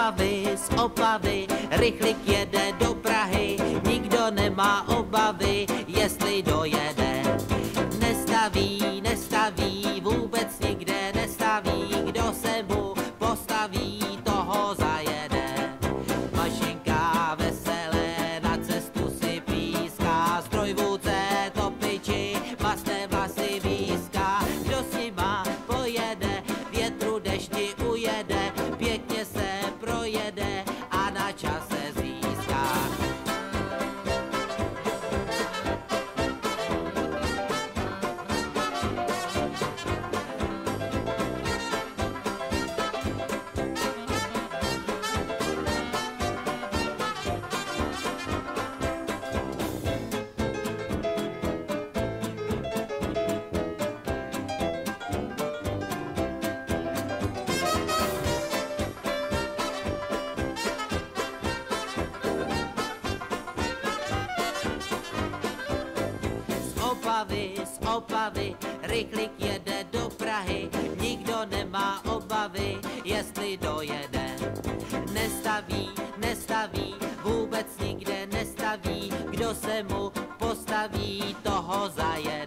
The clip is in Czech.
z Opavy, rychlik jede do Prahy, nikdo nemá obavy, jestli dojede. Nestaví, vůbec nikde nestaví, kdo se mu postaví, toho zajede. Mašinka veselé na cestu si píská, strojvůdce topiči, masné vlasy výská, kdo s nima pojede, větru dešti ujede, pěkně se projede a na čase získá. Z Opavy, rychlik jede do Prahy, nikdo nemá obavy, jestli dojede. Nestaví, vůbec nikde nestaví, kdo se mu postaví, toho zajede.